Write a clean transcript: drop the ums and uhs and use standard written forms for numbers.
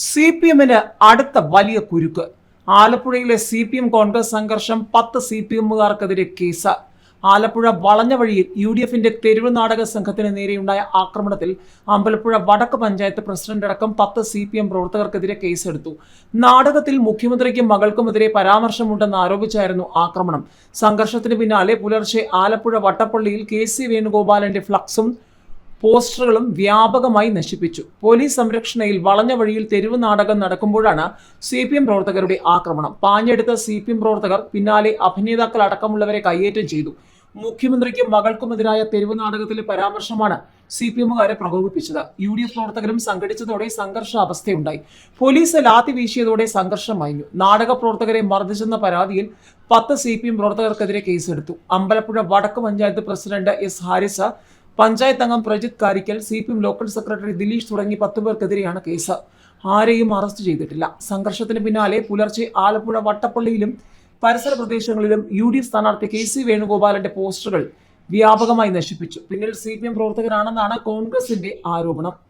CPM-ന് അടുത്ത വലിയ കുരുക്ക്. ആലപ്പുഴയിലെ CPM കോൺഗ്രസ് സംഘർഷം 10 CPM-കാർക്കെതിരെ കേസ്. ആലപ്പുഴ വളഞ്ഞ വഴിയിൽ UDF-ന്റെ തെരുവ് നാടക സംഘത്തിന് നേരെയുണ്ടായ ആക്രമണത്തിൽ അമ്പലപ്പുഴ വടക്ക് പഞ്ചായത്ത് പ്രസിഡന്റ് അടക്കം 10 CPM പ്രവർത്തകർക്കെതിരെ കേസെടുത്തു. നാടകത്തിൽ മുഖ്യമന്ത്രിക്കും മകൾക്കുമെതിരെ പരാമർശമുണ്ടെന്ന് ആരോപിച്ചായിരുന്നു ആക്രമണം. സംഘർഷത്തിന് പിന്നാലെ പുലർച്ചെ ആലപ്പുഴ വട്ടപ്പള്ളിയിൽ KC വേണുഗോപാലന്റെ ഫ്ലക്സും പോസ്റ്ററുകളും വ്യാപകമായി നശിപ്പിച്ചു. പോലീസ് സംരക്ഷണയിൽ വളഞ്ഞ വഴിയിൽ തെരുവ് നാടകം നടക്കുമ്പോഴാണ് CPM പ്രവർത്തകരുടെ ആക്രമണം. പാഞ്ഞെടുത്ത CPM പ്രവർത്തകർ പിന്നാലെ അഭിനേതാക്കൾ അടക്കമുള്ളവരെ കയ്യേറ്റം ചെയ്തു. മുഖ്യമന്ത്രിക്കും മകൾക്കുമെതിരായ തെരുവ് നാടകത്തിലെ പരാമർശമാണ് CPM-കാരെ പ്രകോപിപ്പിച്ചത്. UDF പ്രവർത്തകരും സംഘടിച്ചതോടെ സംഘർഷാവസ്ഥയുണ്ടായി. പോലീസ് ലാത്തി വീശിയതോടെ സംഘർഷം മയഞ്ഞു. നാടക പ്രവർത്തകരെ മർദ്ദിച്ചെന്ന പരാതിയിൽ 10 CPM പ്രവർത്തകർക്കെതിരെ കേസെടുത്തു. അമ്പലപ്പുഴ വടക്ക് പഞ്ചായത്ത് പ്രസിഡന്റ് S. ഹാരിസ്, പഞ്ചായത്ത് അംഗം Prajith Karikkal, CPM local secretary Dileesh തുടങ്ങി 10 പേർക്കെതിരെയാണ് കേസ്. ആരെയും അറസ്റ്റ് ചെയ്തിട്ടില്ല. സംഘർഷത്തിന് പിന്നാലെ പുലർച്ചെ ആലപ്പുഴ വട്ടപ്പള്ളിയിലും പരിസര പ്രദേശങ്ങളിലും UDF സ്ഥാനാർത്ഥി KC വേണുഗോപാലന്റെ പോസ്റ്ററുകൾ വ്യാപകമായി നശിപ്പിച്ചു. പിന്നിൽ CPM പ്രവർത്തകരാണെന്നാണ് കോൺഗ്രസിന്റെ ആരോപണം.